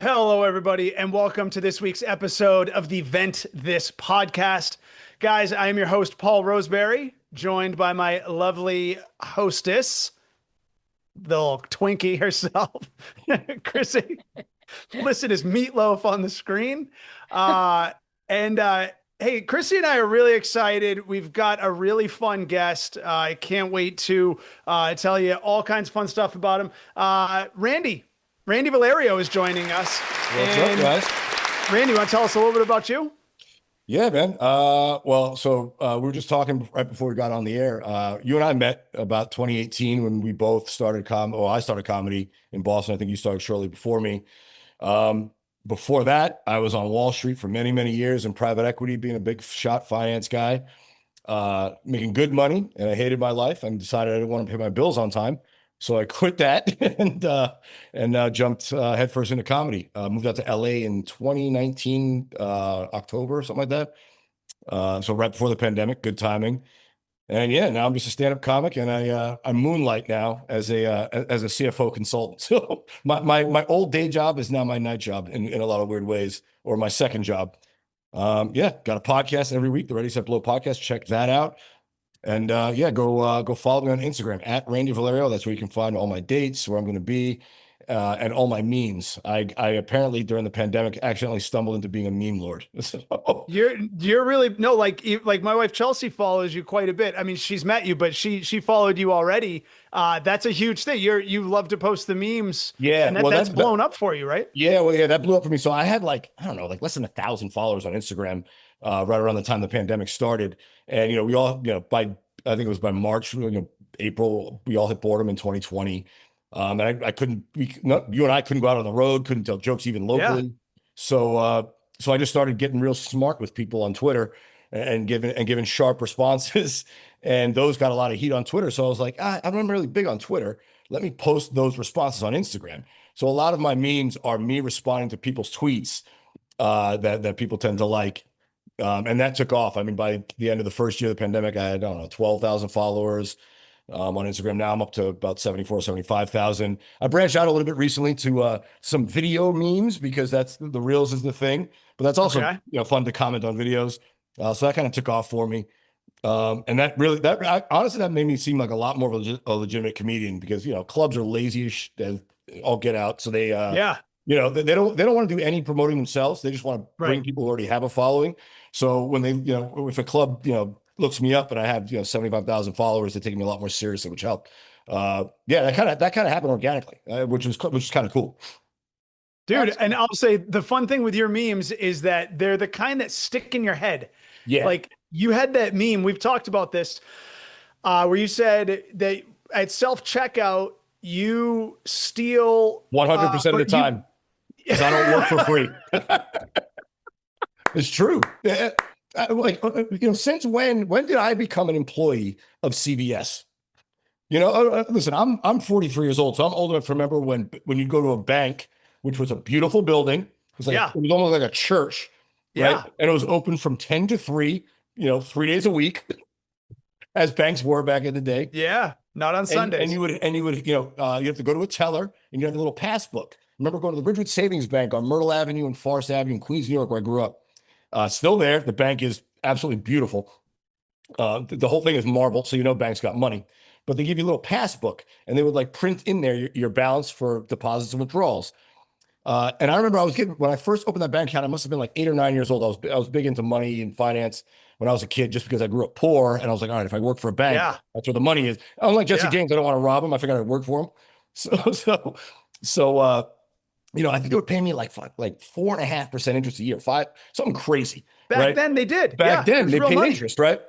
Hello, everybody, and welcome to this week's episode of the Ventthis podcast. Guys, I am your host, Paul Roseberry, joined by my lovely hostess, the little Twinkie herself, Chrissy. Listed as Meatloaf on the screen. And Hey, Chrissy and I are really excited. We've got a really fun guest. I can't wait to tell you all kinds of fun stuff about him. Randy Valerio is joining us. What's up, guys? Randy, you want to tell us a little bit about you? Yeah, man. We were just talking right before we got on the air. You and I met about 2018 when we both started I started comedy in Boston. I think you started shortly before me. Before that, I was on Wall Street for many, many years in private equity, being a big shot finance guy, making good money, and I hated my life and decided I didn't want to pay my bills on time. So I quit that and jumped headfirst into comedy. Moved out to LA in 2019, October, something like that. So right before the pandemic, good timing. And yeah, now I'm just a stand-up comic, and I moonlight now as a CFO consultant. So my old day job is now my night job in a lot of weird ways, or my second job. Yeah, got a podcast every week, the Ready Set Blow podcast. Check that out. And go follow me on Instagram at Randy Valerio. That's where you can find all my dates, where I'm going to be, and all my memes. I apparently during the pandemic accidentally stumbled into being a meme lord. You're really no like my wife Chelsea follows you quite a bit. I mean, she's met you, but she followed you already. That's a huge thing. You love to post the memes. Yeah, and well, that's blown up for you, right? Yeah, well, yeah, that blew up for me. So I had I don't know, less than 1,000 followers on Instagram, right around the time the pandemic started. And, we all, I think it was by March, April, we all hit boredom in 2020. And I couldn't, you and I couldn't go out on the road, couldn't tell jokes even locally. Yeah. So I just started getting real smart with people on Twitter and giving sharp responses. And those got a lot of heat on Twitter. So I was like, I'm not really big on Twitter. Let me post those responses on Instagram. So a lot of my memes are me responding to people's tweets that people tend to like. And that took off. I mean, by the end of the first year of the pandemic, I had, I don't know, 12,000 followers on Instagram. Now I'm up to about 74, 75,000. I branched out a little bit recently to some video memes because that's the Reels is the thing. But that's also fun to comment on videos. So that kind of took off for me. And honestly, that made me seem like a lot more of a legitimate comedian because, clubs are lazy as all get out. So they they don't want to do any promoting themselves. They just want to bring people who already have a following. So when they, if a club, looks me up and I have, 75,000 followers, they're taking me a lot more seriously, which helped. That kind of happened organically, which is kind of cool. Dude, and I'll say the fun thing with your memes is that they're the kind that stick in your head. Yeah. Like you had that meme, we've talked about this, where you said that at self-checkout, you steal 100% of the time because I don't work for free. It's true. Since when did I become an employee of CVS? Listen, I'm 43 years old, so I'm old enough to remember when you go to a bank, which was a beautiful building. It was it was almost like a church, right? Yeah. And it was open from 10 to 3, 3 days a week, as banks were back in the day. Yeah, not on Sundays. And you would you have to go to a teller and you have a little passbook. Remember going to the Ridgewood Savings Bank on Myrtle Avenue and Forest Avenue in Queens, New York, where I grew up. Still there. The bank is absolutely beautiful. The whole thing is marble, so banks got money. But they give you a little passbook, and they would print in there your balance for deposits and withdrawals. And I remember when I first opened that bank account, I must have been 8 or 9 years old. I was big into money and finance when I was a kid, just because I grew up poor. And I was like, all right, if I work for a bank, that's where the money is. Unlike Jesse James, I don't want to rob him. I figured I'd work for him. I think they were paying me like 4.5% interest a year, something crazy. Back then they did. Back then they paid money. interest, right?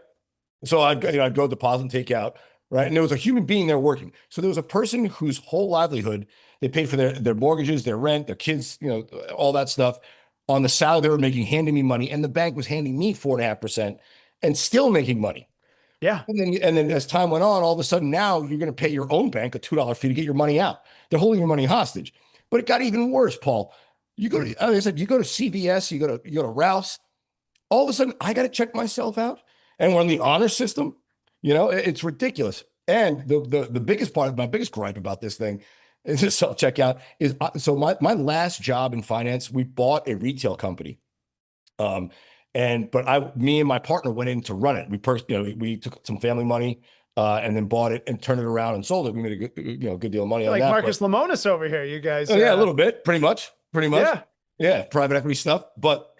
So I'd go deposit and take out, right? And there was a human being there working. So there was a person whose whole livelihood, they paid for their mortgages, their rent, their kids, all that stuff. On the salary they were making, handing me money, and the bank was handing me 4.5% and still making money. Yeah. And then as time went on, all of a sudden now you're going to pay your own bank a $2 fee to get your money out. They're holding your money hostage. But it got even worse, Paul. You go to CVS, you go to Ralph's. All of a sudden, I got to check myself out, and we're in the honor system. It's ridiculous. And the biggest part of my biggest gripe about this thing It's a self checkout is so my last job in finance, we bought a retail company. Me and my partner went in to run it. We took some family money and then bought it and turned it around and sold it. We made a good deal of money on Like that. Marcus Lemonis over here, you guys. Yeah, a little bit, pretty much. Yeah. Yeah, private equity stuff. But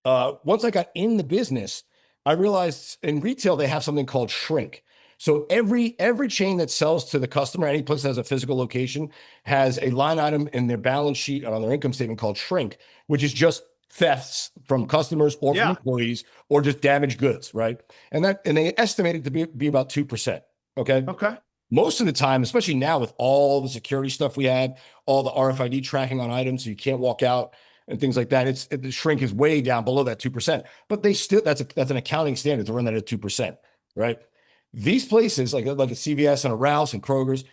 once I got in the business, I realized in retail they have something called shrink. So every chain that sells to the customer, any place that has a physical location, has a line item in their balance sheet and on their income statement called shrink, which is just thefts from customers or from employees or just damaged goods, right? And they estimate it to be about 2%. Okay. Okay. Most of the time, especially now with all the security stuff we had, all the RFID tracking on items, so you can't walk out and things like that, the shrink is way down below that 2%. But they still that's an accounting standard to run that at 2%, right? These places like a CVS and a Rouse and Kroger's,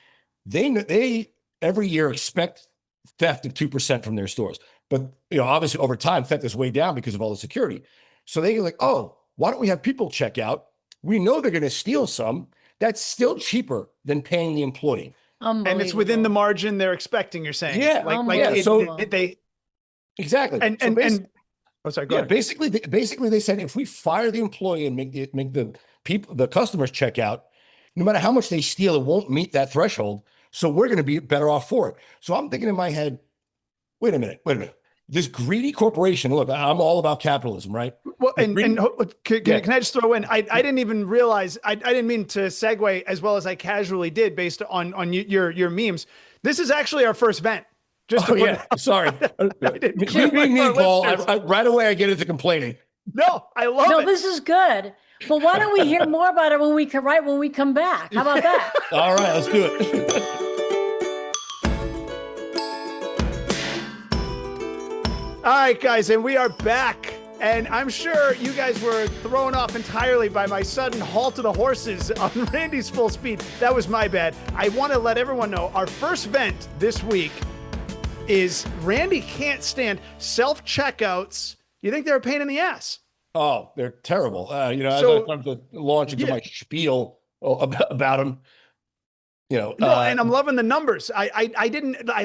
they every year expect theft of 2% from their stores. But obviously over time, theft is way down because of all the security. So they're like, oh, why don't we have people check out? We know they're going to steal some. That's still cheaper than paying the employee. And it's within the margin they're expecting, you're saying. Yeah. Exactly. Oh, sorry, go ahead. Basically they said if we fire the employee and make the customers check out, no matter how much they steal, it won't meet that threshold. So we're going to be better off for it. So I'm thinking in my head, wait a minute. This greedy corporation, look, I'm all about capitalism, right? Well, can I just throw in, I didn't even realize, I didn't mean to segue as well as I casually did based on your memes. This is actually our first vent. Sorry. Me, Paul, right away I get into complaining. No, I love it. No, this is good. Well, why don't we hear more about it when we come back? How about that? All right, let's do it. All right, guys, and we are back. And I'm sure you guys were thrown off entirely by my sudden halt of the horses on Randy's full speed. That was my bad. I want to let everyone know our first vent this week is Randy can't stand self-checkouts. You think they're a pain in the ass? Oh, they're terrible. As I come to launch into my spiel about them, and I'm loving the numbers. I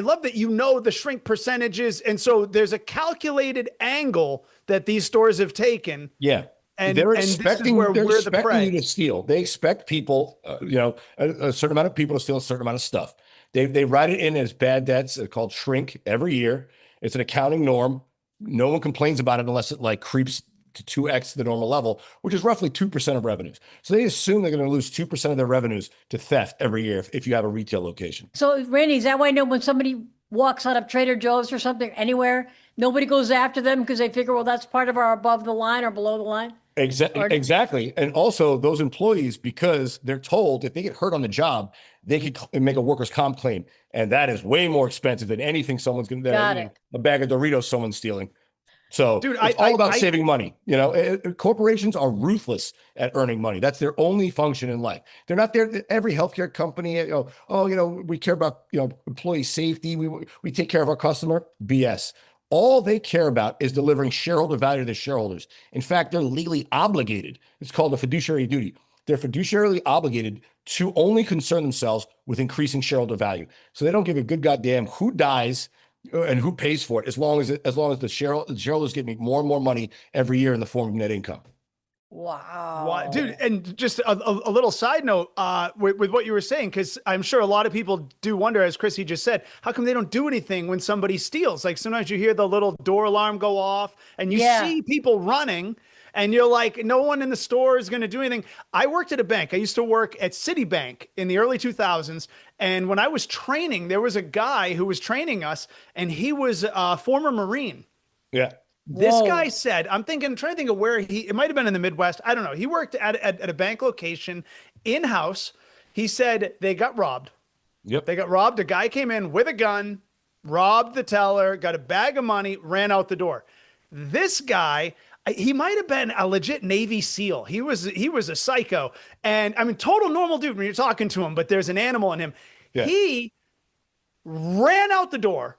love that the shrink percentages. And so there's a calculated angle that these stores have taken. Yeah. And they're expecting you to steal. They expect people, a certain amount of people to steal a certain amount of stuff. They write it in as bad debts called shrink every year. It's an accounting norm. No one complains about it unless it creeps to 2x the normal level, which is roughly 2% of revenues. So they assume they're going to lose 2% of their revenues to theft every year if you have a retail location. So, Randy, is that why when somebody walks out of Trader Joe's or something anywhere, nobody goes after them because they figure, well, that's part of our above the line or below the line? Exactly. And also those employees, because they're told if they get hurt on the job, they could make a workers' comp claim. And that is way more expensive than anything someone's going to, a bag of Doritos someone's stealing. So it's all about saving money. Corporations are ruthless at earning money. That's their only function in life. They're not there. Every healthcare company, we care about, employee safety. We take care of our customer. BS. All they care about is delivering shareholder value to their shareholders. In fact, they're legally obligated. It's called a fiduciary duty. They're fiduciarily obligated to only concern themselves with increasing shareholder value. So they don't give a good goddamn who dies and who pays for it, as long as the shareholders get me more and more money every year in the form of net income. Wow. Dude, and just a little side note with what you were saying, because I'm sure a lot of people do wonder, as Chrissy just said, how come they don't do anything when somebody steals? Like sometimes you hear the little door alarm go off and you see people running and you're like, no one in the store is going to do anything. I worked at a bank. I used to work at Citibank in the early 2000s. And when I was training, there was a guy who was training us and he was a former Marine. Yeah. This guy said, I'm trying to think of where it might've been in the Midwest. I don't know. He worked at a bank location in-house. He said they got robbed. Yep. They got robbed. A guy came in with a gun, robbed the teller, got a bag of money, ran out the door. This guy, he might've been a legit Navy SEAL. He was a psycho. And I mean, total normal dude when you're talking to him, but there's an animal in him. Yeah. He ran out the door,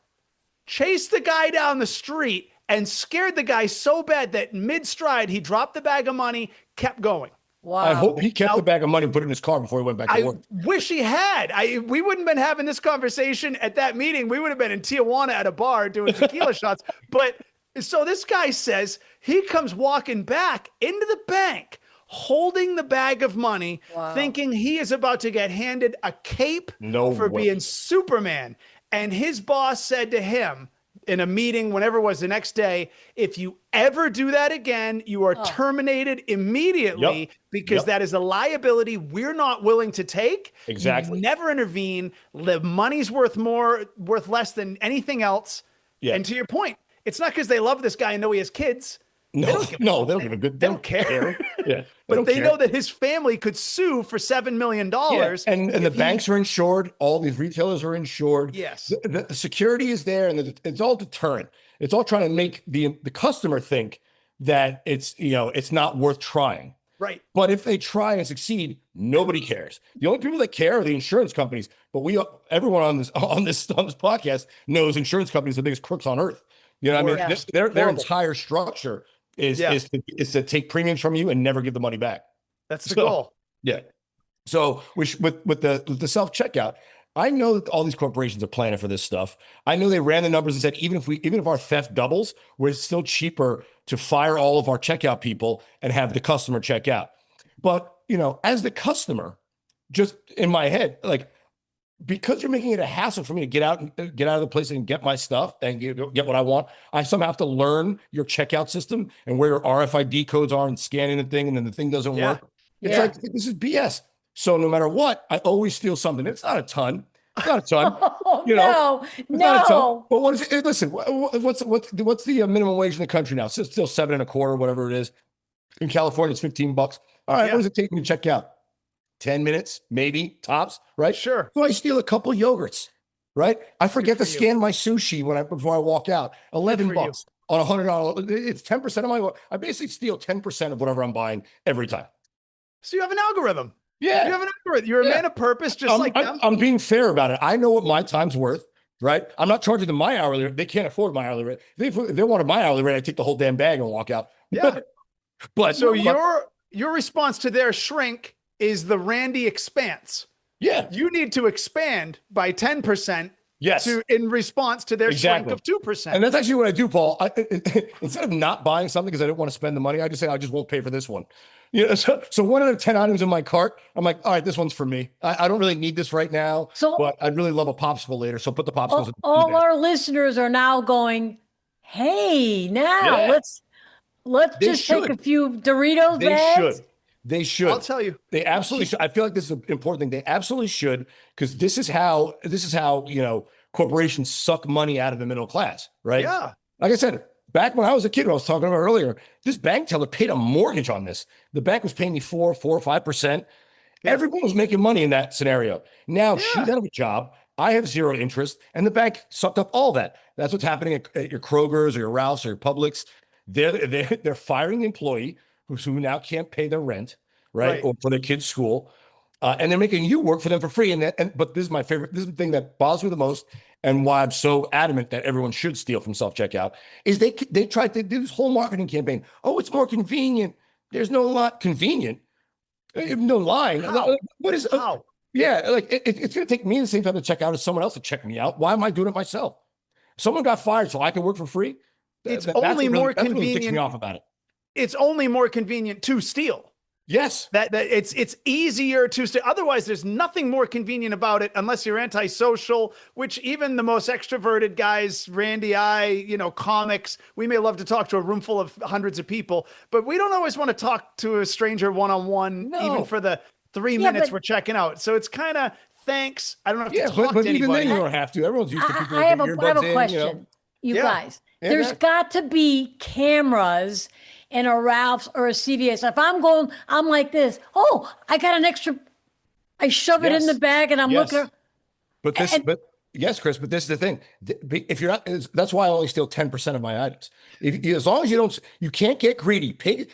chased the guy down the street, and scared the guy so bad that mid-stride, he dropped the bag of money, kept going. Wow. I hope he kept the bag of money and put it in his car before he went back to I work. wish he had. We wouldn't have been having this conversation at that meeting. We would have been in Tijuana at a bar doing tequila shots. But so this guy says he comes walking back into the bank, holding the bag of money, thinking he is about to get handed a cape for being Superman. And his boss said to him in a meeting, whenever it was the next day, if you ever do that again, you are terminated immediately because that is a liability we're not willing to take. Exactly. You never intervene. The money's worth less than anything else. Yeah. And to your point, it's not because they love this guy and know he has kids. No, they don't give a good. They don't care. Yeah, but they know that his family could sue for $7 million. Yeah. And the banks are insured. All these retailers are insured. Yes. The security is there, and it's all deterrent. It's all trying to make the customer think that it's not worth trying. Right. But if they try and succeed, nobody cares. The only people that care are the insurance companies. But everyone on this podcast knows insurance companies are the biggest crooks on earth. You know what I mean? Their entire structure is to take premiums from you and never give the money back. That's the goal. Yeah. So with the self-checkout, I know that all these corporations are planning for this stuff. I know they ran the numbers and said, even if our theft doubles, we're still cheaper to fire all of our checkout people and have the customer check out. But, as the customer, just in my head, like, because you're making it a hassle for me to get out of the place and get my stuff and get what I want, I somehow have to learn your checkout system and where your RFID codes are and scanning the thing, and then the thing doesn't work. It's like, this is BS. So no matter what, I always steal something. It's not a ton. It's not a ton. No. But what is it? Listen, what's the minimum wage in the country now? It's still $7.25, whatever it is. In California, it's $15. All right, what does it take me to check out? 10 minutes, maybe, tops, right? Sure. So I steal a couple yogurts, right? I forget to scan my sushi before I walk out. $11 on $100. It's 10% of my. I basically steal 10% of whatever I'm buying every time. So you have an algorithm. Yeah. You have an algorithm. You're a man of purpose, just like them. I'm being fair about it. I know what my time's worth, right? I'm not charging them my hourly rate. They can't afford my hourly rate. If they wanted my hourly rate, I'd take the whole damn bag and walk out. Yeah. But your response to their shrink is the Randy expanse. Yeah. You need to expand by 10%. Yes. In response to their shrink of 2%. And that's actually what I do, Paul. Instead of not buying something because I don't want to spend the money, I just say, I just won't pay for this one. So 1 out of 10 items in my cart, I'm like, all right, this one's for me. I don't really need this right now, but I'd really love a popsicle later. So put the popsicles. All our listeners are now going, hey, let's just take a few Doritos bags. They should. I'll tell you. They absolutely should. I feel like this is an important thing. They absolutely should, because this is how corporations suck money out of the middle class, right? Yeah. Like I said, back when I was a kid, I was talking about earlier, this bank teller paid a mortgage on this. The bank was paying me 4 or 5%. Yeah. Everyone was making money in that scenario. Now she's out of a job. I have zero interest, and the bank sucked up all that. That's what's happening at your Kroger's or your Ralph's or your Publix. They're firing the employee who now can't pay their rent, right? Or for their kids' school. And they're making you work for them for free. But this is my favorite. This is the thing that bothers me the most, and why I'm so adamant that everyone should steal from self-checkout, is they do this whole marketing campaign. Oh, it's more convenient. There's no lot convenient. No line. How? What is how? Yeah, like it's going to take me the same time to check out as someone else to check me out. Why am I doing it myself? Someone got fired so I can work for free. It's only more convenient. That's what ticks me off about it. It's only more convenient to steal. Yes. That it's easier to steal. Otherwise, there's nothing more convenient about it unless you're antisocial, which even the most extroverted guys, Randy, comics, we may love to talk to a room full of hundreds of people, but we don't always want to talk to a stranger one-on-one, even for the 3 minutes we're checking out. So it's kind of thanks. I don't have to talk to anybody. Even then you don't have to. Everyone's used to people. I have a question. You guys, there's got to be cameras in a Ralph's or a CVS. If I'm like this. Oh, I got an extra. I shove it in the bag and I'm looking. But yes, Chris. But this is the thing. If you're not, that's why I only steal 10% of my items. As long as you can't get greedy. Pig,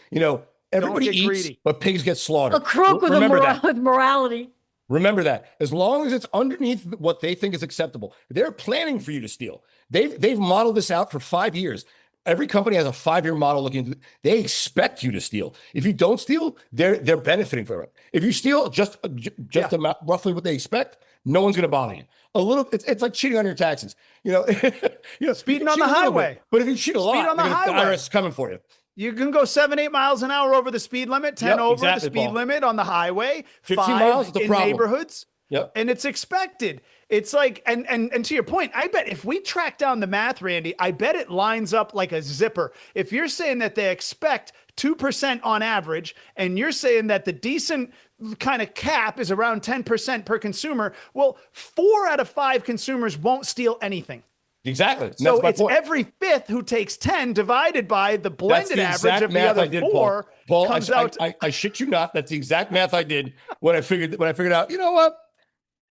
everybody eats, greedy. But pigs get slaughtered. A crook with morality. Remember that. As long as it's underneath what they think is acceptable, they're planning for you to steal. They've modeled this out for 5 years. every company has a 5-year model looking. They expect you to steal. If you don't steal, they're benefiting from it. If you steal just roughly what they expect, no one's going to bother you. A little, it's like cheating on your taxes. Speeding on the highway. But if you cheat a lot, the IRS is coming for you. You can go 7-8 miles an hour over the speed limit, 10 over the speed limit on the highway, 15 miles is the problem. Neighborhoods. Yep. And it's expected. It's like, and to your point, I bet if we track down the math, Randy, I bet it lines up like a zipper. If you're saying that they expect 2% on average, and you're saying that the decent kind of cap is around 10% per consumer, well, 4 out of 5 consumers won't steal anything. Exactly. So it's every 5th who takes 10 divided by the blended average of the other 4. Paul, comes out. I shit you not. That's the exact math I did when I figured out, you know what?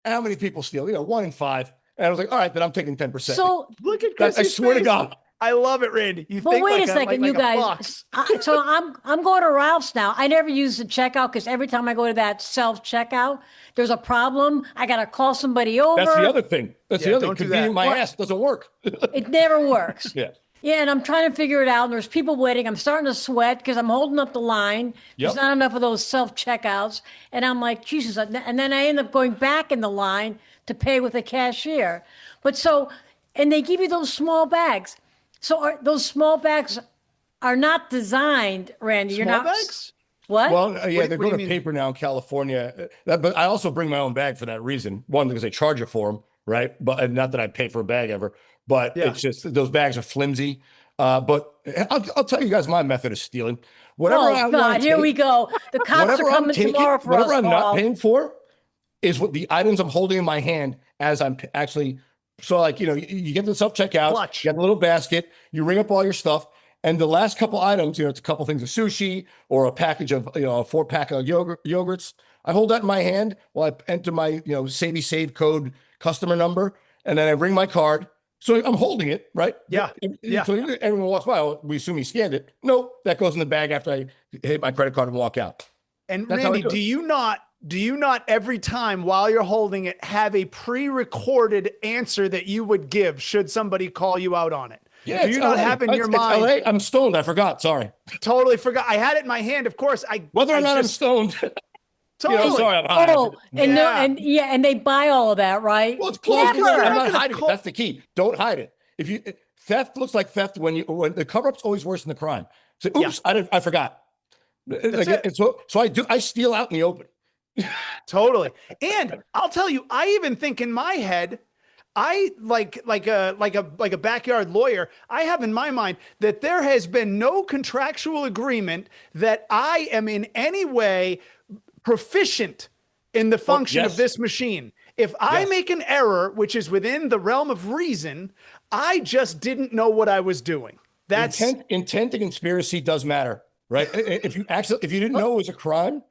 How many people steal? 1 in 5. And I was like, all right, then I'm taking 10%. So look at Chris's I swear face. to God. I love it, Randy. But wait a second, you guys. So I'm going to Ralph's now. I never use the checkout because every time I go to that self checkout, there's a problem. I got to call somebody over. That's the other thing. That's the other thing. Convenient my ass doesn't work. It never works. Yeah. Yeah, and I'm trying to figure it out. And there's people waiting. I'm starting to sweat because I'm holding up the line. There's not enough of those self checkouts, and I'm like, Jesus. And then I end up going back in the line to pay with a cashier. And they give you those small bags. So those small bags are not designed, Randy. You're not bags. What? Well, they're going to paper now in California. But I also bring my own bag for that reason. One, because they charge you for them, right? But not that I pay for a bag ever. But it's just those bags are flimsy. But I'll tell you guys my method of stealing. Whatever here we go. The cops are coming tomorrow for us. Whatever I'm not paying for is what the items I'm holding in my hand as I'm actually. So like, you get the self-checkout, you got the little basket, you ring up all your stuff, and the last couple items, it's a couple things of sushi or a package of, a 4-pack of yogurts. I hold that in my hand while I enter my, save code customer number, and then I ring my card. So I'm holding it, right? Yeah. So everyone walks by, we assume he scanned it. No, that goes in the bag after I hit my credit card and walk out. And that's Randy, do you not every time while you're holding it have a pre-recorded answer that you would give should somebody call you out on it? Yeah, do you not have in your mind? LA? I'm stoned. I forgot. Sorry. Totally forgot. I had it in my hand. Of course. Whether or not I'm stoned. Totally. Sorry, I'm high. And they buy all of that, right? Well, it's plausible. I'm not hiding it. That's the key. Don't hide it. Theft looks like theft when the cover-up's always worse than the crime. So, oops, I forgot. So I steal out in the open. Totally. And I'll tell you, I even think in my head, I like a backyard lawyer. I have in my mind that there has been no contractual agreement that I am in any way proficient in the function of this machine. If I make an error, which is within the realm of reason, I just didn't know what I was doing. That's intent and conspiracy does matter, right? If you didn't know it was a crime,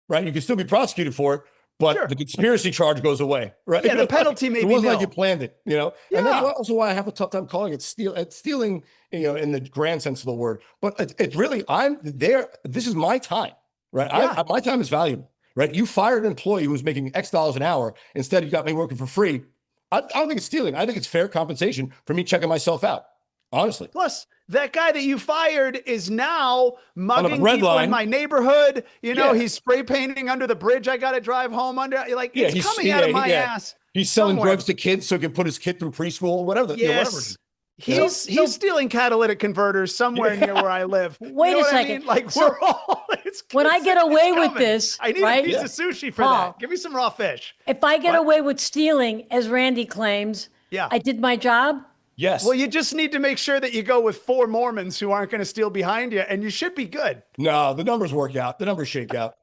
right, you can still be prosecuted for it, but the conspiracy charge goes away, right? Yeah, the penalty may be it wasn't nil. like you planned it, And that's also why I have a tough time calling it stealing, in the grand sense of the word. But it's really, I'm there. This is my time, right? My time is valuable, right? You fired an employee who was making X dollars an hour. Instead, you got me working for free. I don't think it's stealing. I think it's fair compensation for me checking myself out, honestly. Plus, that guy that you fired is now mugging people in my neighborhood. He's spray painting under the bridge I got to drive home under. It's coming out of my ass. He's selling drugs to kids so he can put his kid through preschool, whatever. Yes. He's stealing catalytic converters somewhere near where I live. Wait a second. We're all. When I get away with this, I need a piece of sushi for that. Give me some raw fish. If I get away with stealing, as Randy claims, I did my job. Yes. Well, you just need to make sure that you go with 4 Mormons who aren't going to steal behind you, and you should be good. No, the numbers work out. The numbers shake out.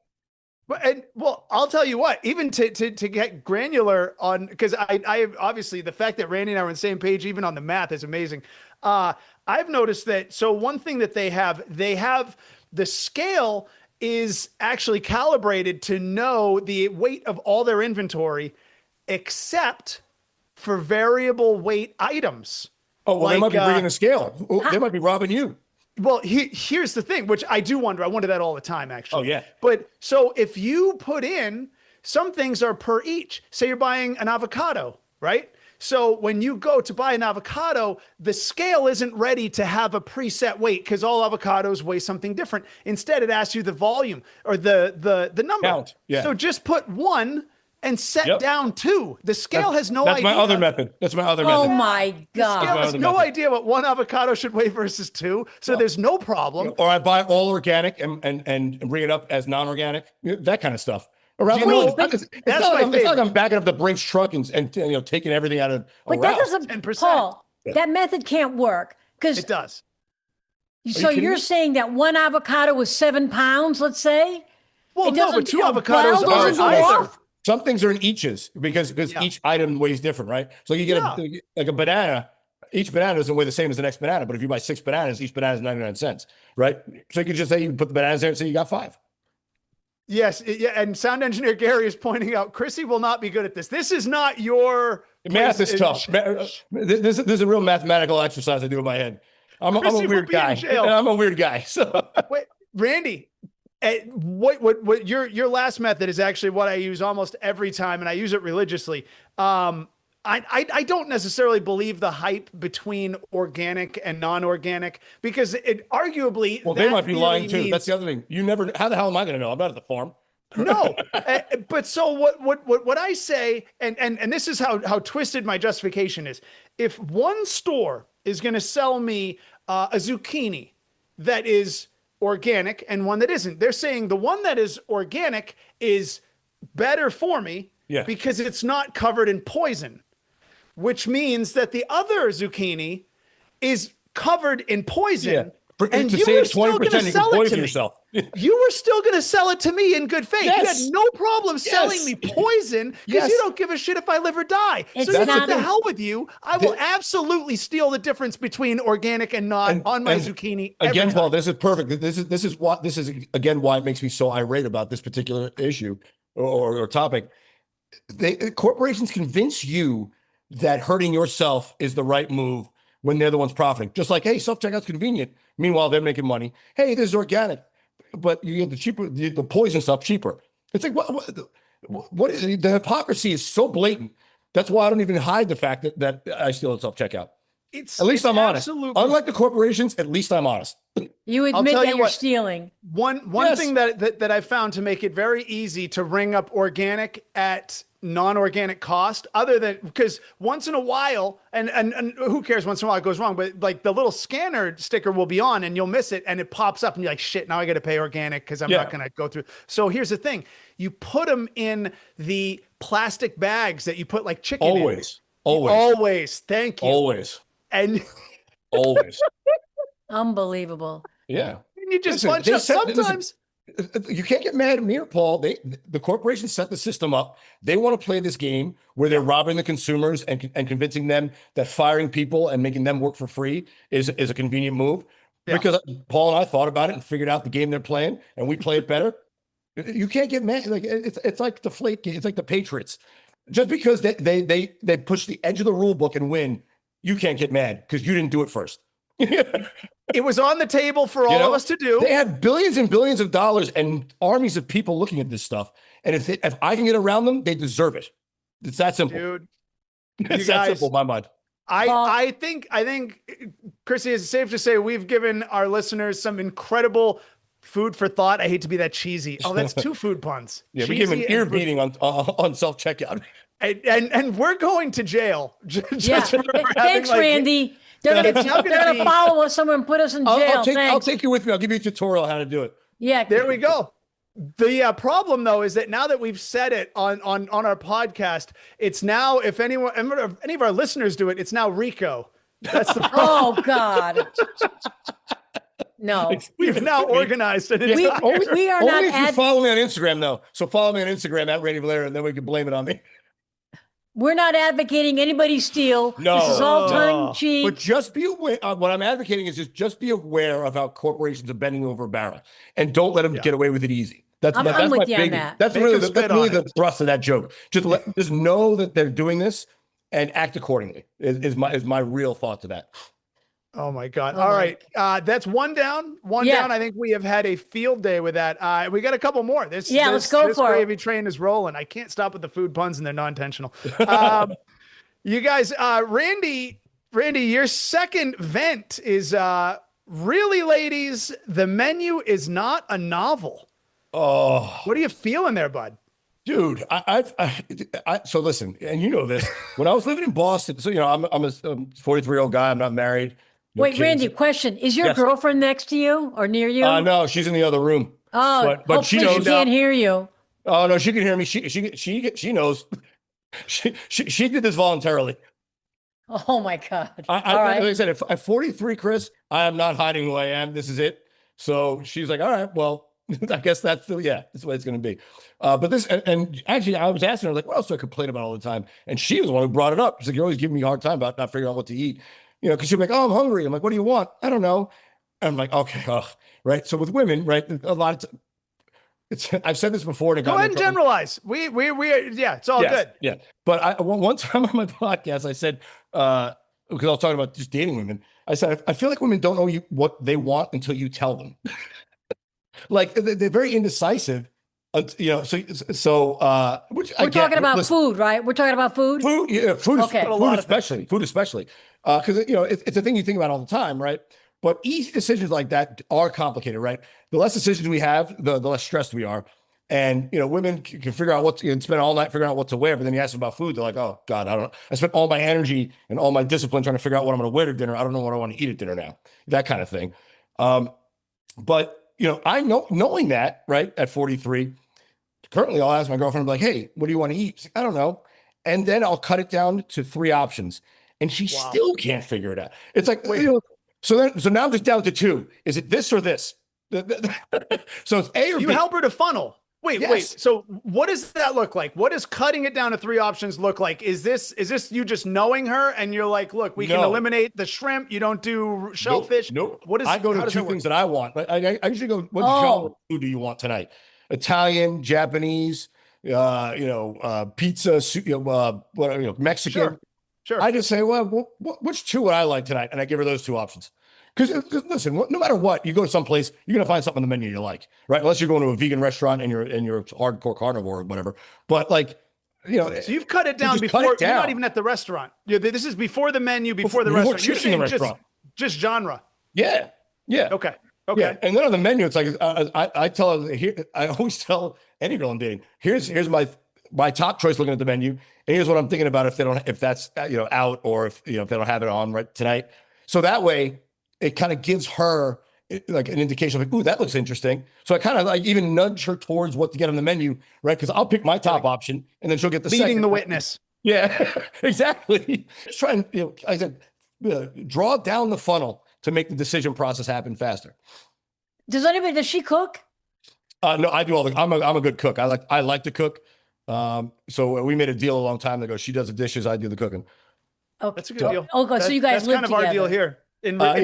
Well, I'll tell you what, even to get granular on, because I obviously the fact that Randy and I were on the same page, even on the math, is amazing. I've noticed that. So one thing that they have the scale is actually calibrated to know the weight of all their inventory, except for variable weight items. Oh, well, they might be bringing the scale. They might be robbing you. Well, here's the thing, which I do wonder. I wonder that all the time, actually. Oh, yeah. But so if you put in, some things are per each. Say you're buying an avocado, right? So when you go to buy an avocado, the scale isn't ready to have a preset weight because all avocados weigh something different. Instead, it asks you the volume or the number. Count. Yeah. So just put 1 and set down 2. The scale has no idea. That's my other method. Oh my The scale God. has no idea what 1 avocado should weigh versus 2. So there's no problem. Or I buy all organic and bring it up as non-organic, that kind of stuff. Around the world. It's not like I'm backing up the Brinks truck and taking everything out of. But that doesn't, 10%. Paul, that method can't work because it does. So you're saying that 1 avocado is 7 pounds, let's say? Well, no, but 2 avocados are. Some things are in eaches because each item weighs different, right? So you get like a banana. Each banana doesn't weigh the same as the next banana, but if you buy 6 bananas, each banana is 99 cents, right? So you could just say you put the bananas there and say you got 5. Yes, and sound engineer Gary is pointing out Chrissy will not be good at this. This is not your math is tough. This is a real mathematical exercise I do in my head. I'm a weird guy. I'm a weird guy. So wait, Randy, what your last method is actually what I use almost every time, and I use it religiously. I don't necessarily believe the hype between organic and non-organic because it arguably. Well, they might be lying too. That's the other thing. You never. How the hell am I going to know? I'm not at the farm. No, but so what I say, and this is how twisted my justification is. If one store is going to sell me a zucchini that is organic and one that isn't, they're saying the one that is organic is better for me because it's not covered in poison, which means that the other zucchini is covered in poison. And to save 20%, you can poison yourself. You were still going to sell it to me in good faith. Yes. You had no problem selling me poison because you don't give a shit if I live or die. It's so what the hell with you? I will absolutely steal the difference between organic and non on my zucchini. Again, Paul, this is perfect. This is again why it makes me so irate about this particular issue or topic. Corporations convince you that hurting yourself is the right move when they're the ones profiting. Just like, hey, self-checkout's convenient. Meanwhile, they're making money. Hey, this is organic, but you get the poison stuff cheaper. It's like, what is it? The hypocrisy is so blatant. That's why I don't even hide the fact that I steal at self-checkout. At least I'm honest. Unlike the corporations, at least I'm honest. You admit that you're stealing. One thing that I found to make it very easy to ring up organic at non-organic cost, other than because once in a while, and who cares, once in a while it goes wrong, but like the little scanner sticker will be on and you'll miss it and it pops up and you're like, shit, now I got to pay organic because I'm not going to go through. So here's the thing. You put them in the plastic bags that you put like chicken in. Always. Thank you. Always. And always. Unbelievable. Yeah. And you just bunch up sometimes. You can't get mad at me or Paul. The corporations set the system up. They want to play this game where they're robbing the consumers and convincing them that firing people and making them work for free is a convenient move. Yeah. Because Paul and I thought about it and figured out the game they're playing, and we play it better. You can't get mad. Like it's like the Flake game. It's like the Patriots. Just because they push the edge of the rule book and win, you can't get mad because you didn't do it first. It was on the table for all of us to do. They have billions and billions of dollars and armies of people looking at this stuff. And if I can get around them, they deserve it. It's that simple. Dude, it's that simple in my mind. I think, Chrissy, is it safe to say we've given our listeners some incredible food for thought? I hate to be that cheesy. Oh, that's 2 food puns. Yeah, we give an ear beating on self-checkout. And we're going to jail. Thanks, Randy. They're gonna follow us somewhere and put us in jail. I'll take you with me. I'll give you a tutorial on how to do it. Yeah. There we go. The problem though is that now that we've said it on our podcast, it's now if any of our listeners do it, it's now RICO. That's the problem. Oh God. No. We've now organized it. We are only not. If you follow me on Instagram though. So follow me on Instagram at Randy Valerio, and then we can blame it on me. We're not advocating anybody steal. No, this is all tongue in cheek. But just be aware. What I'm advocating is just be aware of how corporations are bending over a barrel, and don't let them get away with it easy. That's I'm with you on that. That's really the thrust of that joke. Just know that they're doing this and act accordingly. Is my real thought to that. Oh my God. All right. That's one down. Down. I think we have had a field day with that. We got a couple more. Let's go for it. This gravy train is rolling. I can't stop with the food puns and they're non-intentional. You guys, Randy, your second vent is really, ladies, the menu is not a novel. Oh, What are you feeling there, bud? dude, so listen, and you know this. When I was living in Boston, so I'm a 43-year-old guy. I'm not married. No Wait, kids. Randy, question. Is your Yes. girlfriend next to you or near you? No, she's in the other room. Oh, But she hopefully knows. she can't hear you. Oh no, she can hear me. She knows. She did this voluntarily. Oh my God. All Like right. I said, at 43, Chris, I am not hiding who I am. This is it. So she's like, all right, well, I guess that's the way it's going to be. But this, and actually, I was asking her, like, what else do I complain about all the time? And she was the one who brought it up. She's like, you're always giving me a hard time about not figuring out what to eat. Because she'll be like, oh, I'm hungry. I'm like, what do you want? I don't know. And I'm like, okay, right. So with women, right, a lot of I've said this before. Go ahead and generalize. Yeah, it's all good. Yeah. But one time on my podcast, I said, because I was talking about just dating women, I said, I feel like women don't know what they want until you tell them. Like they're very indecisive. So which We're talking about food, right? We're talking about food. Food, yeah, food Okay. especially, because it's a thing you think about all the time, right? But easy decisions like that are complicated, right? The less decisions we have, the less stressed we are. And women can figure out what to spend all night figuring out what to wear, but then you ask them about food, they're like, "Oh God, I don't know. I spent all my energy and all my discipline trying to figure out what I'm going to wear to dinner. I don't know what I want to eat at dinner now." That kind of thing. But I know, knowing that, right, at 43, currently I'll ask my girlfriend, like, "Hey, what do you want to eat?" She's like, "I don't know," and then I'll cut it down to 3 options, and she still can't figure it out. It's like, so now I'm just down to 2. Is it this or this? So it's A or B. You help her to funnel. Wait. So what does that look like? What does cutting it down to 3 options look like? Is this you just knowing her and you're like, look, we can eliminate the shrimp. You don't do shellfish. Nope. What is? I go to 2 things that I want. I usually go, what genre of food do you want tonight? Italian, Japanese, pizza, Mexican. Sure. I just say, well, which 2 would I like tonight? And I give her those 2 options. Because listen, no matter what, you go to some place, you're gonna find something on the menu you like, right? Unless you're going to a vegan restaurant and you're hardcore carnivore or whatever. But like, so you've cut it down before. You're not even at the restaurant. This is before the menu, before the restaurant. You're saying just genre. Yeah. Okay. Yeah. And then on the menu, it's like I tell her here. I always tell any girl I'm dating, here's my top choice looking at the menu, and here's what I'm thinking about if that's out, or if they don't have it on right tonight. So that way, it kind of gives her like an indication of like, ooh, that looks interesting. So I kind of like even nudge her towards what to get on the menu, right? Because I'll pick my top option, and then she'll get the leading the witness. Yeah, exactly. Just try and I said, draw down the funnel to make the decision process happen faster. Does she cook? No, I do all the. I'm a good cook. I like to cook. So we made a deal a long time ago. She does the dishes. I do the cooking. Oh, that's a good deal. Okay, so you guys live kind of together. Our deal here. I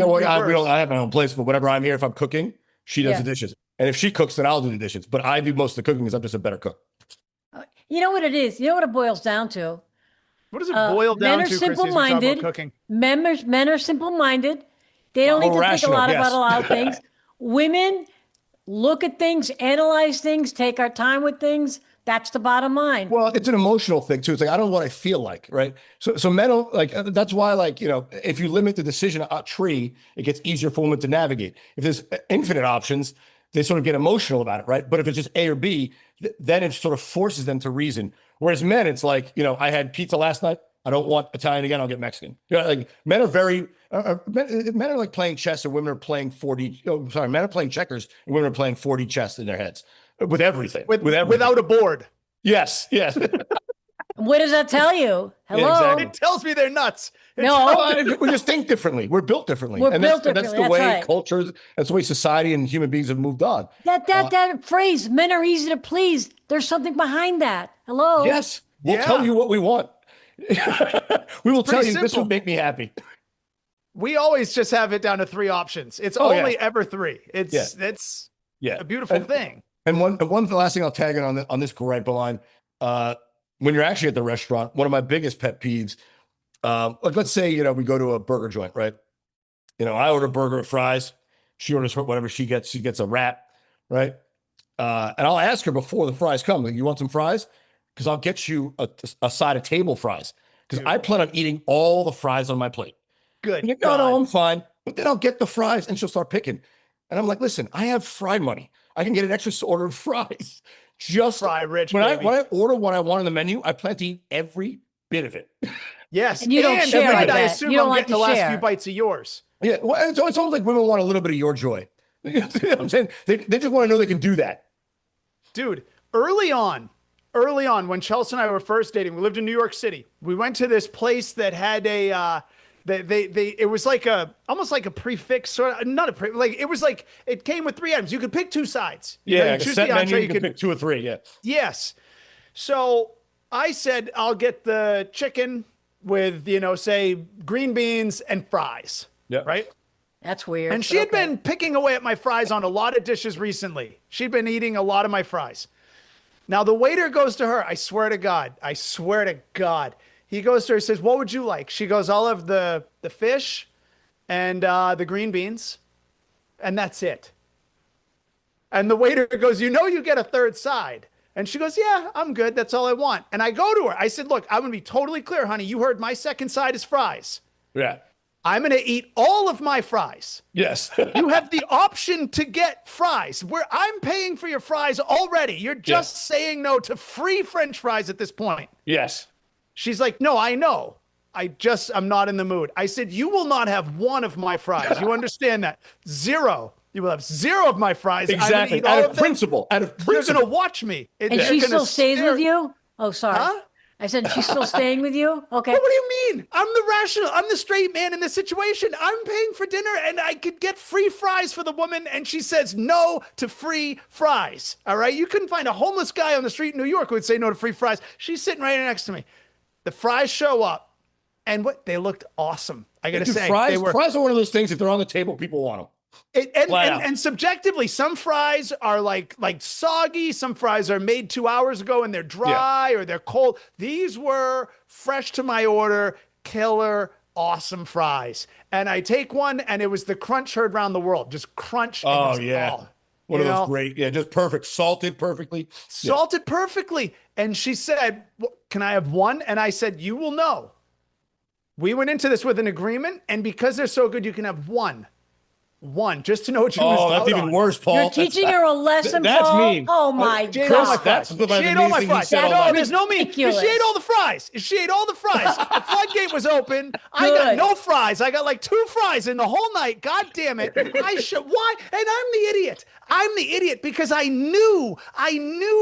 have my own place, but whenever I'm here, if I'm cooking, she does the dishes. And if she cooks, then I'll do the dishes. But I do most of the cooking because I'm just a better cook. You know what it is? You know what it boils down to? What does it boil down to, Men are simple-minded. Cooking? Men are simple-minded. They don't need to think a lot about a lot of things. Women look at things, analyze things, take our time with things. That's the bottom line. Well, it's an emotional thing too. It's like, I don't know what I feel like, right? So men don't, like, that's why, like, if you limit the decision tree, it gets easier for women to navigate. If there's infinite options, they sort of get emotional about it, right? But if it's just A or B, then it sort of forces them to reason. Whereas men, it's like, I had pizza last night. I don't want Italian again. I'll get Mexican. Like men are very, men are like playing chess, and women are playing 4D. Men are playing checkers, and women are playing 4D chess in their heads. With everything. Without a board. Yes. What does that tell you? Hello? Yeah, exactly. It tells me they're nuts. We just think differently. We're built differently. That's the way cultures, that's the way society and human beings have moved on. That phrase, men are easy to please, there's something behind that. Hello? Yes. We'll tell you what we want. We will tell you simple. This would make me happy. We always just have it down to 3 options. It's only ever 3. It's a beautiful thing. And one last thing I'll tag in on this gripe line. When you're actually at the restaurant, one of my biggest pet peeves, like let's say, we go to a burger joint, right? I order a burger with fries. She orders whatever she gets. She gets a wrap, right? And I'll ask her before the fries come, like, you want some fries? Because I'll get you a side of table fries. because I plan on eating all the fries on my plate. Good. Like, no, I'm fine. But then I'll get the fries and she'll start picking. And I'm like, listen, I have fry money. I can get an extra order of fries. Just fry rich, when baby. I order what I want on the menu, I plan to eat every bit of it. Yes. And you don't share, I assume I'm getting the last few bites of yours. Yeah. Well, it's almost like women want a little bit of your joy. You know what I'm saying? They just want to know they can do that. Dude, early on, when Chelsea and I were first dating, we lived in New York City. We went to this place that had a, it was like almost like a prefix, sort of, not a like, it was like, it came with 3 items. You could pick 2 sides. Yeah. You choose the entree, you could pick 2 or 3. Yeah. Yes. So I said, I'll get the chicken with, say green beans and fries. Yeah. Right. That's weird. And she had been picking away at my fries on a lot of dishes recently. She'd been eating a lot of my fries. Now the waiter goes to her. I swear to God. He goes to her, says, what would you like? She goes, I'll have the fish and the green beans. And that's it. And the waiter goes, you get a 3rd side. And she goes, yeah, I'm good. That's all I want. And I go to her. I said, look, I'm going to be totally clear, honey. You heard my 2nd side is fries. Yeah. I'm going to eat all of my fries. Yes. You have the option to get fries. I'm paying for your fries already. You're just saying no to free French fries at this point. Yes. She's like, no, I know. I'm not in the mood. I said, you will not have 1 of my fries. You understand that? 0. You will have 0 of my fries. Exactly. Out of principle. You're going to watch me. And she still stays with you? Oh, sorry. Huh? I said, she's still staying with you? Okay. What do you mean? I'm the straight man in this situation. I'm paying for dinner and I could get free fries for the woman. And she says no to free fries. All right. You couldn't find a homeless guy on the street in New York who would say no to free fries. She's sitting right next to me. The fries show up and they looked awesome. I got to say, fries are one of those things. If they're on the table, people want them. And subjectively, some fries are like soggy. Some fries are made 2 hours ago and they're dry or they're cold. These were fresh to my order, killer, awesome fries. And I take one and it was the crunch heard around the world. Just crunch. Oh, yeah. One of those great. Yeah, just perfect. Salted perfectly. Salted perfectly. And she said, can I have 1? And I said, you will know. We went into this with an agreement. And because they're so good, you can have 1. 1, just to know what you missed out on. Oh, that's even worse, Paul. You're teaching her a lesson, that's Paul? mean. Oh, my God. She ate all my fries. There's no mean. If she ate all the fries. The floodgate was open. I got no fries. I got like 2 fries in the whole night. God damn it. Why? And I'm the idiot because I knew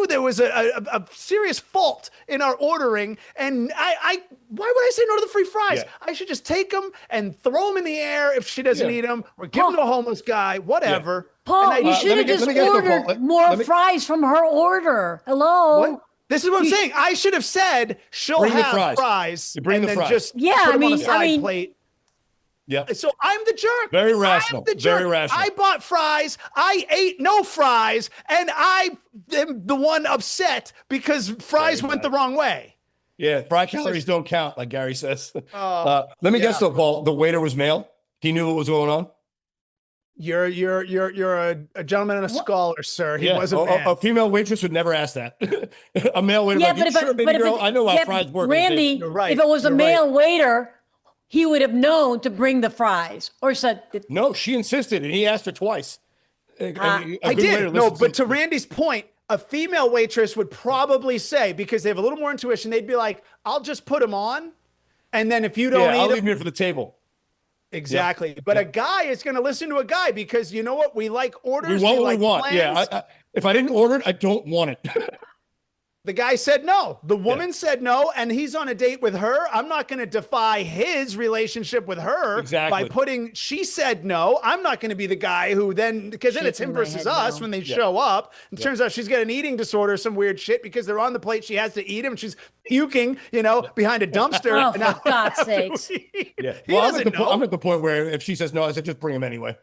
there was a serious fault in our ordering. And why would I say no to the free fries? Yeah. I should just take them and throw them in the air if she doesn't eat them, or give them to a homeless guy, whatever. Yeah. Paul, you should have just ordered more fries from her order. Hello? What? This is what I'm saying. I should have said she'll have fries. You bring the fries. Just put them on a side plate. Yeah. So I'm the jerk. Very rational. Very rational. I bought fries. I ate no fries, and I am the one upset because fries went the wrong way. Yeah, fry calories don't count, like Gary says. Let me guess though, Paul. The waiter was male. He knew what was going on. You're a gentleman and a scholar, sir. He wasn't. A female waitress would never ask that. A male waiter, I know how fries work. Randy, if it was a male waiter, he would have known to bring the fries or said. No, she insisted, and he asked her twice. I did. No, but to Randy's point, a female waitress would probably say, because they have a little more intuition, they'd be like, I'll just put them on. And then if you don't eat I'll them, leave them here for the table. Exactly. But a guy is going to listen to a guy because you know what? We like orders. We want what we want. Plans. Yeah. If I didn't order it, I don't want it. The guy said no. The woman said no, and he's on a date with her. I'm not going to defy his relationship with her by putting, she said no. I'm not going to be the guy who then, because then it's him versus us when they show up. It turns out she's got an eating disorder, some weird shit, because they're on the plate. She has to eat them. She's puking, behind a dumpster. Oh, for God's sakes. Well, I'm at the point where if she says no, I said, just bring him anyway.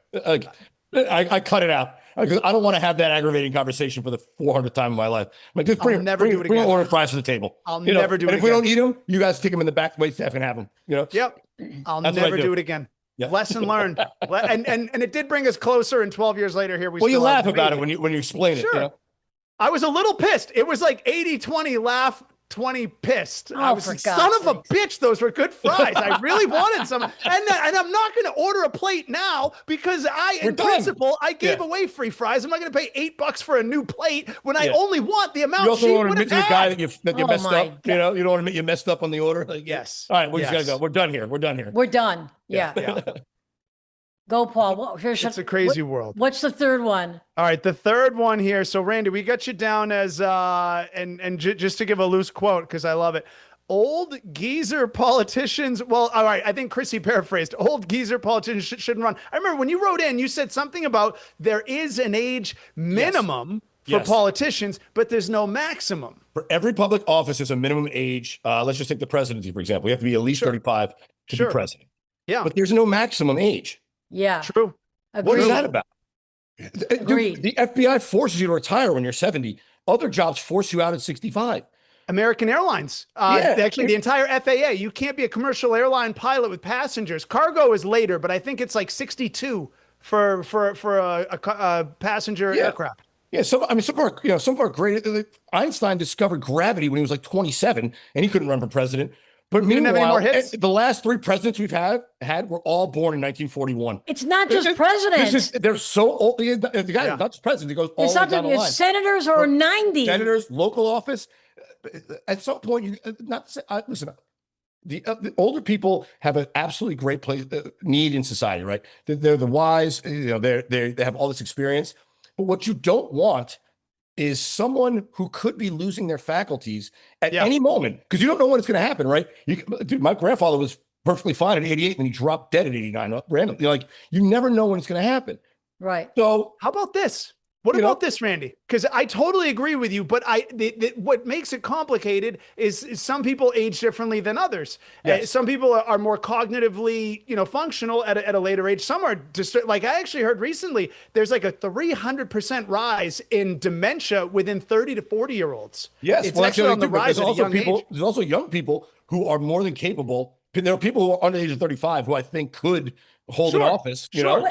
I cut it out because I don't want to have that aggravating conversation for the 400th time in my life. Like, just bring order fries to the table. I'll never do it again. If we don't eat them, you guys take them in the back. Wait staff and have them. Yep. I'll never do it again. Yep. Lesson learned. And it did bring us closer. And 12 years later, here we. Well, you laugh about it when you explain it. I was a little pissed. It was like 80-20 laugh 20 pissed. Oh, I was for like, God's son of a sakes. bitch, those were good fries. I really wanted some. And I'm not going to order a plate now because in principle, I gave away free fries. I'm not going to pay $8 for a new plate when I only want the amount. You also she want to admit to the guy that you messed up. God. You know, you don't want to admit you messed up on the order. Like, yes. All right, we just got to go. We're done here. We're done. Yeah. Go, Paul. It's a crazy world. What's the third one? All right, the third one here. So, Randy, we got you down as just to give a loose quote because I love it. Old geezer politicians. Well, all right. I think Chrissy paraphrased. Old geezer politicians shouldn't run. I remember when you wrote in, you said something about there is an age minimum for politicians, but there's no maximum. For every public office, there's a minimum age. Let's just take the presidency, for example. You have to be at least 35 to be president. Yeah. But there's no maximum age. Yeah. True. Agreed. What is that about? Agreed. Dude, the FBI forces you to retire when you're 70. Other jobs force you out at 65. American Airlines. Actually, the entire FAA. You can't be a commercial airline pilot with passengers. Cargo is later, but I think it's like 62 for a passenger aircraft. Yeah, some of our great Einstein discovered gravity when he was like 27, and he couldn't run for president. But we didn't have any more hits. The last three presidents we've had were all born in 1941. It's not just presidents. They're so old. The guy, not just president, he goes all the way down the line. Senators or 90. Senators, local office. At some point, listen. The older people have an absolutely great need in society, right? They're the wise. They have all this experience. But what you don't want is someone who could be losing their faculties at any moment, because you don't know when it's going to happen, right? Dude, my grandfather was perfectly fine at 88, and he dropped dead at 89 randomly. You never know when it's going to happen. Right. So how about this? What about this, Randy? Because I totally agree with you, but what makes it complicated is some people age differently than others. Yes. Some people are more cognitively, functional at a later age. Some are just like I actually heard recently. There's like a 300% rise in dementia within 30 to 40-year-olds. Yes, it's actually on the rise at a young age. There's also young people who are more than capable. There are people who are under the age of 35 who I think could hold an office. You know.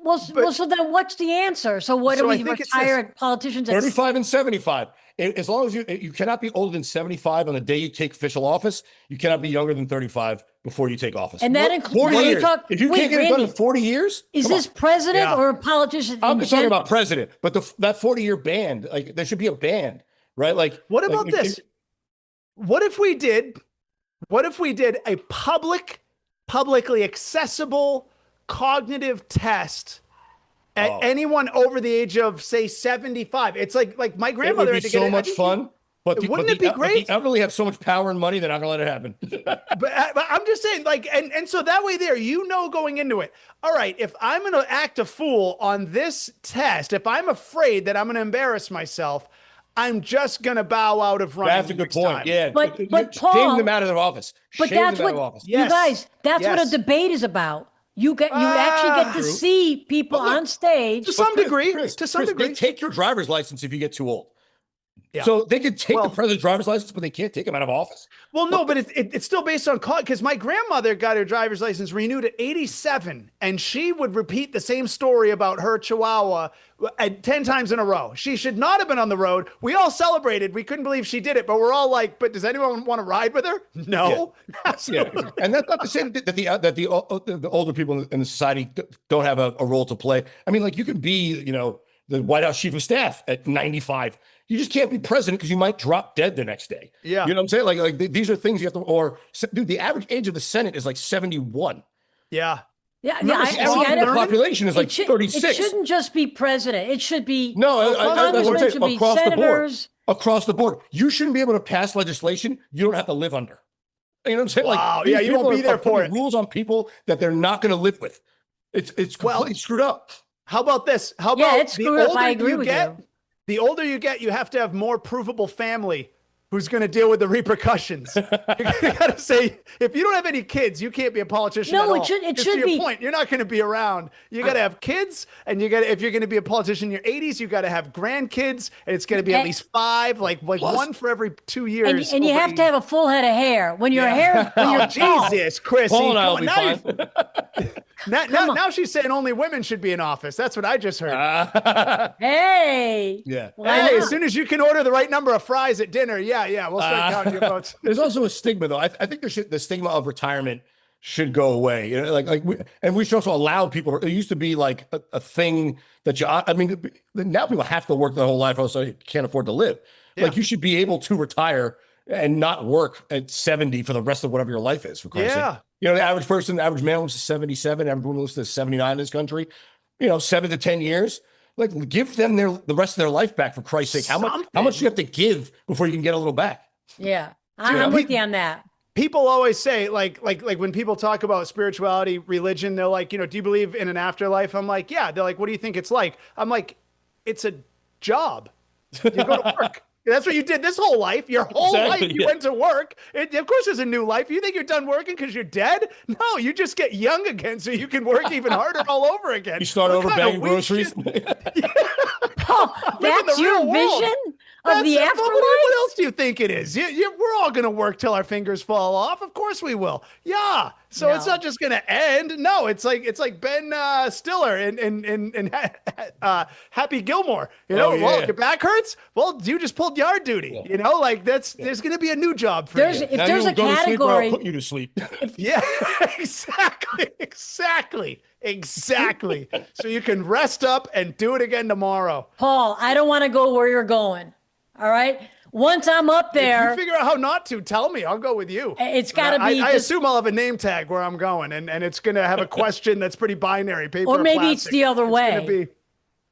Well, so then what's the answer? So what do we retire politicians at 35 and 75? As long as you cannot be older than 75 on the day you take official office, you cannot be younger than 35 before you take office. And that includes 40 years. If you can't get it done in 40 years, is this president or a politician? I'm just talking about president, but that 40-year ban, like there should be a ban, right? Like, what about this? What if we did a publicly accessible cognitive test at anyone over the age of, say, 75? It's like my grandmother. It would be so much fun. But wouldn't it be great? The elderly have so much power and money, they're not going to let it happen. but I'm just saying, and so that way there, going into it, all right, if I'm going to act a fool on this test, if I'm afraid that I'm going to embarrass myself, I'm just going to bow out of running. That's a good point. Time. Yeah. But Paul, shame them out of their office. But that's what, you guys, that's what a debate is about. You actually get to see people on stage. To some degree. They take your driver's license if you get too old. Yeah. So they could take the president's driver's license, but they can't take him out of office. Well, no, but it's still based on because my grandmother got her driver's license renewed at 87, and she would repeat the same story about her Chihuahua 10 times in a row. She should not have been on the road. We all celebrated. We couldn't believe she did it, but we're all like, but does anyone want to ride with her? No. Yeah. And that's not to say that the older people in the society don't have a role to play. I mean, like you can be, the White House chief of staff at 95. You just can't be president because you might drop dead the next day. Yeah. You know what I'm saying? Like these are things you have to, dude, the average age of the Senate is like 71. Yeah. Yeah. The population is like 36. It shouldn't just be president. It should be congressmen, should be senators. Across the board. You shouldn't be able to pass legislation you don't have to live under. You know what I'm saying? Wow. Like, you won't be there for it. Rules on people that they're not going to live with. It's completely screwed up. How about this? How about it's screwed up. I agree with you. The older you get, you have to have more provable family who's going to deal with the repercussions. You got to say, if you don't have any kids, you can't be a politician at all. It should to be. your point, you're not going to be around. You got to have kids, and if you're going to be a politician in your 80s, you got to have grandkids, and it's going to be at least 5, like one for every 2 years. And you have to have a full head of hair. When your hair, Jesus, Chrissy. Paul and I'll be fine. Now she's saying only women should be in office. That's what I just heard. Hey. Yeah. Wow. Hey, as soon as you can order the right number of fries at dinner, Yeah. We'll start counting your votes. There's also a stigma, though. I think the stigma of retirement should go away. You know, we should also allow people. It used to be like a thing that now people have to work their whole life, so you can't afford to live. Yeah. Like, you should be able to retire and not work at 70 for the rest of whatever your life is. For Christ's sake. You know, the average male lives to 77, average woman lives to 79 in this country. You know, 7 to 10 years. Like, give them the rest of their life back, for Christ's sake. How much do you have to give before you can get a little back? Yeah, I'm with you on that. People always say, like when people talk about spirituality, religion, they're like, you know, do you believe in an afterlife? I'm like, yeah. They're like, what do you think it's like? I'm like, it's a job. You go to work. That's what you did this whole life. Your whole life, you went to work. Of course, there's a new life. You think you're done working because you're dead? No, you just get young again, so you can work even harder all over again. You start over bagging groceries. Oh, that's your vision of the afterlife? What else do you think it is? We're all going to work till our fingers fall off. Of course we will. Yeah. So it's not just going to end. No, it's like Ben Stiller and Happy Gilmore. You know, well, your back hurts. Well, you just pulled yard duty. Yeah. You know, like there's going to be a new job for you. If there's a category, I'll put you to sleep. Yeah, exactly. So you can rest up and do it again tomorrow. Paul, I don't want to go where you're going. All right. Once I'm up there, if you figure out how not to, tell me. I'll go with you. It's got to be. I assume I'll have a name tag where I'm going, and it's going to have a question that's pretty binary. Paper or maybe plastic. It's the other way.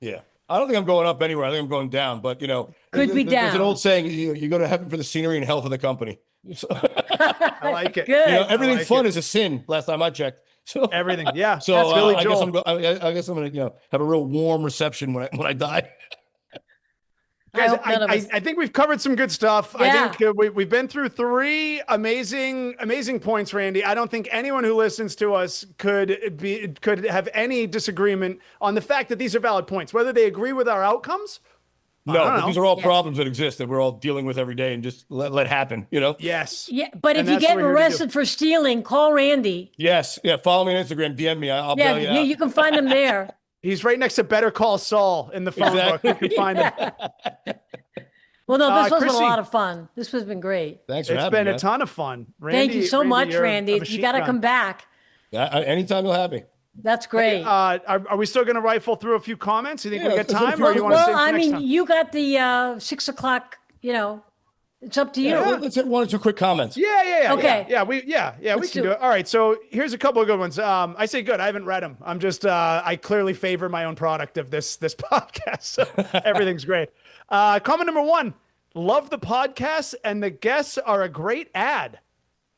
Yeah, I don't think I'm going up anywhere. I think I'm going down. But you know, could be down. There's an old saying: you go to heaven for the scenery and hell for the company. So, I like it. Good. You know, everything fun is a sin. Last time I checked. So everything, yeah. So that's Billy Joel. I guess I'm gonna have a real warm reception when I die. Guys, I think we've covered some good stuff. Yeah. I think we've been through 3 amazing points, Randy. I don't think anyone who listens to us could have any disagreement on the fact that these are valid points, whether they agree with our outcomes. No, these are all problems that exist that we're all dealing with every day, and just let happen, you know? Yes. Yeah, but if you get arrested for stealing, call Randy. Yes. Yeah, follow me on Instagram, DM me. I'll bail you out. You can find him there. He's right next to Better Call Saul in the phone book. You can find him. Well, no, this was a lot of fun. This has been great. Thanks for having me. It's been a ton of fun. Randy, thank you so much, Randy. You got to come back. Anytime you'll have me. That's great. Are we still going to rifle through a few comments? You think we got time, or you want to save for next time? You got the 6 o'clock. You know, it's up to you. Yeah, let's hit 1 or 2 quick comments. Yeah. Okay. We can do it. All right. So here's a couple of good ones. I say good. I haven't read them. I'm just I clearly favor my own product of this podcast. So everything's great. Comment number 1: love the podcast, and the guests are a great ad.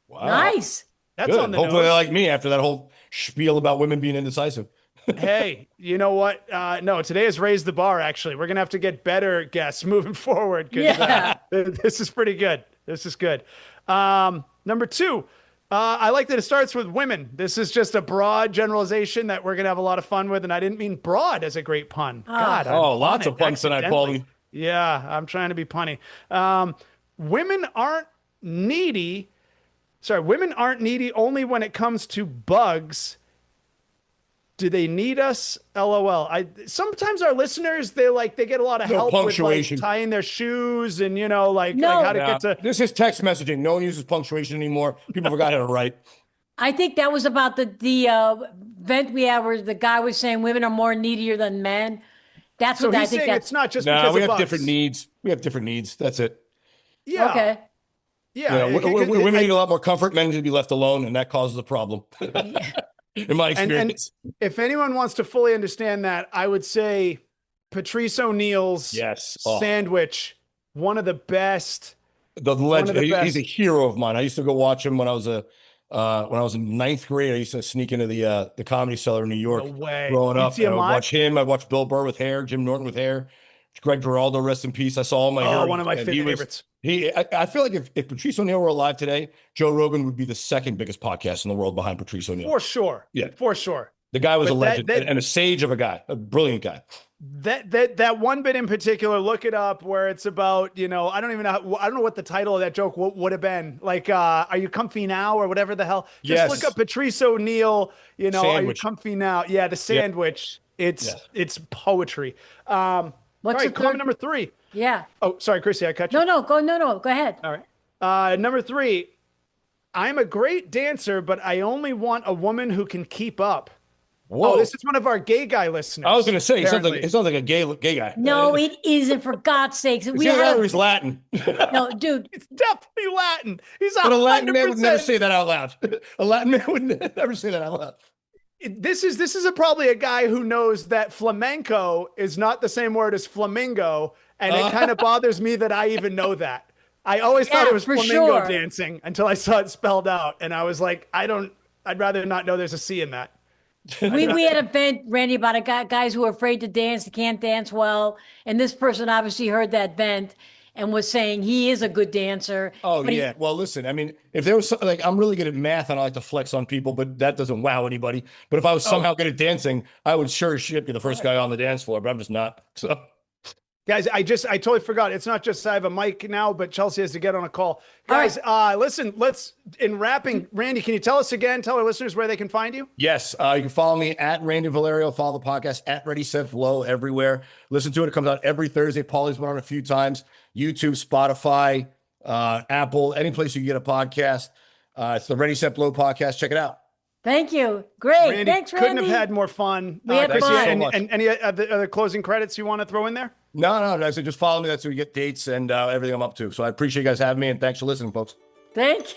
Wow. Nice. That's good. on the Hopefully nose. they like me after that whole spiel about women being indecisive. Hey, you know what? No, today has raised the bar, actually. We're going to have to get better guests moving forward. This is pretty good. This is good. Number 2, I like that it starts with women. This is just a broad generalization that we're going to have a lot of fun with. And I didn't mean broad as a great pun. God. Lots of puns tonight, Paulie. Yeah, I'm trying to be punny. Women aren't needy. Sorry, women aren't needy only when it comes to bugs. Do they need us? LOL. Sometimes our listeners, they get a lot of help with like tying their shoes and how to get to. This is text messaging. No one uses punctuation anymore. People forgot how to write. I think that was about the event we had where the guy was saying women are more needier than men. That's so what he's I think. Saying it's not just because we of have bugs. different needs. We have different needs. That's it. Yeah. Okay. Yeah. Women need a lot more comfort. Men need to be left alone, and that causes a problem. In my experience. And if anyone wants to fully understand that, I would say Patrice O'Neal's sandwich, one of the best. The legend. He's a hero of mine. I used to go watch him when I was in 9th grade. I used to sneak into the Comedy Cellar in New York. No way. Growing up, I would watch him. I watched Bill Burr with hair, Jim Norton with hair, Greg Giraldo, rest in peace. I saw all my heroes. One of my favorites. I feel like if Patrice O'Neal were alive today, Joe Rogan would be the 2nd biggest podcast in the world behind Patrice O'Neal. For sure. Yeah. For sure. The guy was a legend and a sage of a guy, a brilliant guy. That one bit in particular, look it up, where it's about, I don't know what the title of that joke would have been. Like, are you comfy now or whatever the hell? Just look up Patrice O'Neal, sandwich. Are you comfy now? Yeah, the sandwich. It's poetry. What's comment number 3? Yeah. Oh, sorry, Chrissy, I cut you. No, go ahead. All right. Number 3, I'm a great dancer, but I only want a woman who can keep up. Whoa. Oh, this is one of our gay guy listeners. I was going to say, it sounds apparently. like a gay guy. No, it isn't, for God's sakes. He's Latin. No, dude. It's definitely Latin. He's But a Latin 100%. man would never say that out loud. A Latin man would never say that out loud. This is probably a guy who knows that flamenco is not the same word as flamingo, and it kind of bothers me that I even know that. I always thought it was flamingo dancing until I saw it spelled out, and I was like, I'd rather not know there's a C in that. We had a vent, Randy, about guys who are afraid to dance, they can't dance well, and this person obviously heard that vent and was saying he is a good dancer. Oh, yeah. Well, listen, I mean, if there was something like, I'm really good at math and I like to flex on people, but that doesn't wow anybody. But if I was somehow good at dancing, I would sure as shit be the first guy on the dance floor, but I'm just not. So, guys, I totally forgot. It's not just I have a mic now, but Chelsea has to get on a call. Guys, listen, in wrapping, Randy, can you tell our listeners where they can find you? yes, you can follow me at Randy Valerio, follow the podcast at Ready Set Flow everywhere. Listen to it. It comes out every Thursday. Paulie's been on a few times. YouTube, Spotify, Apple, any place you can get a podcast. It's the Ready Set Flow podcast. Check it out. Thank you. Great. Randy, Thanks, Randy. couldn't have had more fun. We had fun. And any other closing credits you want to throw in there? No. I said just follow me. That's where you get dates and everything I'm up to. So I appreciate you guys having me, and thanks for listening, folks. Thank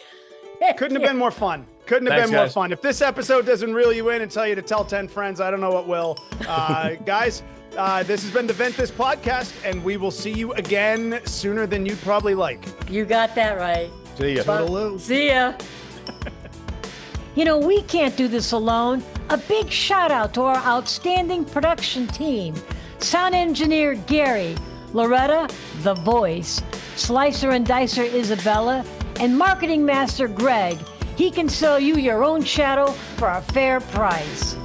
you. Couldn't have been more fun. More fun. If this episode doesn't reel you in and tell you to tell 10 friends, I don't know what will. Guys, this has been the Ventthis podcast, and we will see you again sooner than you'd probably like. You got that right. See ya. See ya. You know, we can't do this alone. A big shout out to our outstanding production team. Sound engineer Gary, Loretta, the voice, slicer and dicer Isabella, and marketing master Greg. He can sell you your own shadow for a fair price.